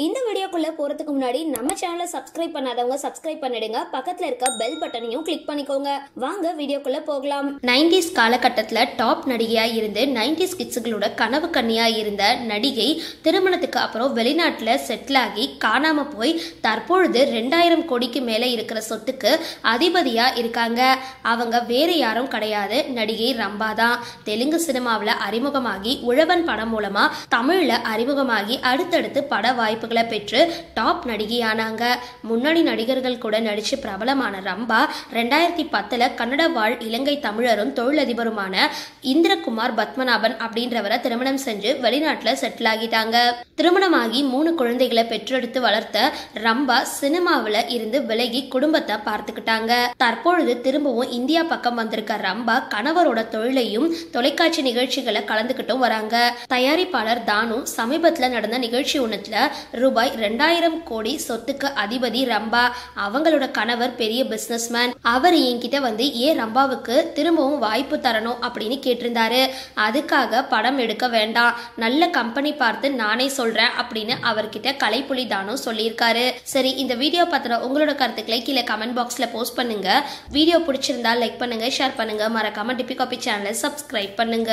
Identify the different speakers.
Speaker 1: இந்த வீடியோக்குள்ள போறதுக்கு முன்னாடி நம்ம சேனலை சப்ஸ்கிரைப் பண்ணாதவங்க சப்ஸ்கிரைப் பண்ணிடுங்க. பக்கத்துல இருக்க பெல் பட்டனையும் கிளிக் பண்ணிக்கோங்க. வாங்க வீடியோக்குள்ள போகலாம். 90s காலகட்டத்துல டாப் நடிகையா இருந்து 90s கிட்ஸுகளோட கனவு கன்னியா இருந்த நடிகை திருமணத்துக்கு அப்புறம் வெளிநாட்டுல செட்டில் ஆகி காணாம போய் தற்பொழுது 2000 கோடிக்கு மேல இருக்கிற சொத்துக்கு அதிபதியா இருக்காங்க. அவங்க வேற யாரும் கிடையாது, நடிகை ரம்பா தான். தெலுங்கு சினிமாவில் அறிமுகமாகி உழவன் படம் மூலமா தமிழ்ல அறிமுகமாகி அடுத்தடுத்து பட வாய்ப்புகளை பெற்று டாப் நடிகையானாங்க. முன்னணி நடிகர்கள் கூட நடிச்சு பிரபலமான ரம்பா 2010 கன்னட வாழ் இலங்கை தமிழரும் தொழிலதிபருமான இந்திரகுமார் பத்மநாபன் அப்படின்றவரை திருமணம் செஞ்சு வெளிநாட்டுல செட்டில் ஆகிட்டாங்க. திருமணமாகி 3 குழந்தைகளை பெற்றெடுத்து வளர்த்த ரம்பா சினிமாவில இருந்து விலகி குடும்பத்தை பார்த்துக்கிட்டாங்க. தற்பொழுது திரும்பவும் இந்தியா பக்கம் வந்திருக்க ரம்பா கணவரோட தொழிலையும் தொலைக்காட்சி நிகழ்ச்சிகளை கலந்துகிட்டும் வராங்க. தயாரிப்பாளர் தானு சமீபத்துல நடந்த நிகழ்ச்சி ஒண்ணுல ரூபாய் 2000 கோடி சொத்துக்கு அதிபதி ரம்பா. அவங்களோட கணவர் பெரிய பிசினஸ்மேன். அவர் என்கிட்ட வந்து ஏன் ரம்பாவுக்கு திரும்பவும் வாய்ப்பு தரணும் அப்படின்னு கேட்டிருந்தாரு. அதுக்காக படம் எடுக்க வேண்டாம், நல்ல கம்பெனி பார்த்து நானே சொல்றேன் அப்படின்னு அவர்கிட்ட கலைப்புலி தானு சொல்லியிருக்காரு. சரி, இந்த வீடியோ பத்தின உங்களோட கருத்துக்களை கீழே கமெண்ட் பாக்ஸ்ல போஸ்ட் பண்ணுங்க. வீடியோ பிடிச்சிருந்தா லைக் பண்ணுங்க, ஷேர் பண்ணுங்க, மறக்காம டிபி காபி சேனலை சப்ஸ்கிரைப் பண்ணுங்க.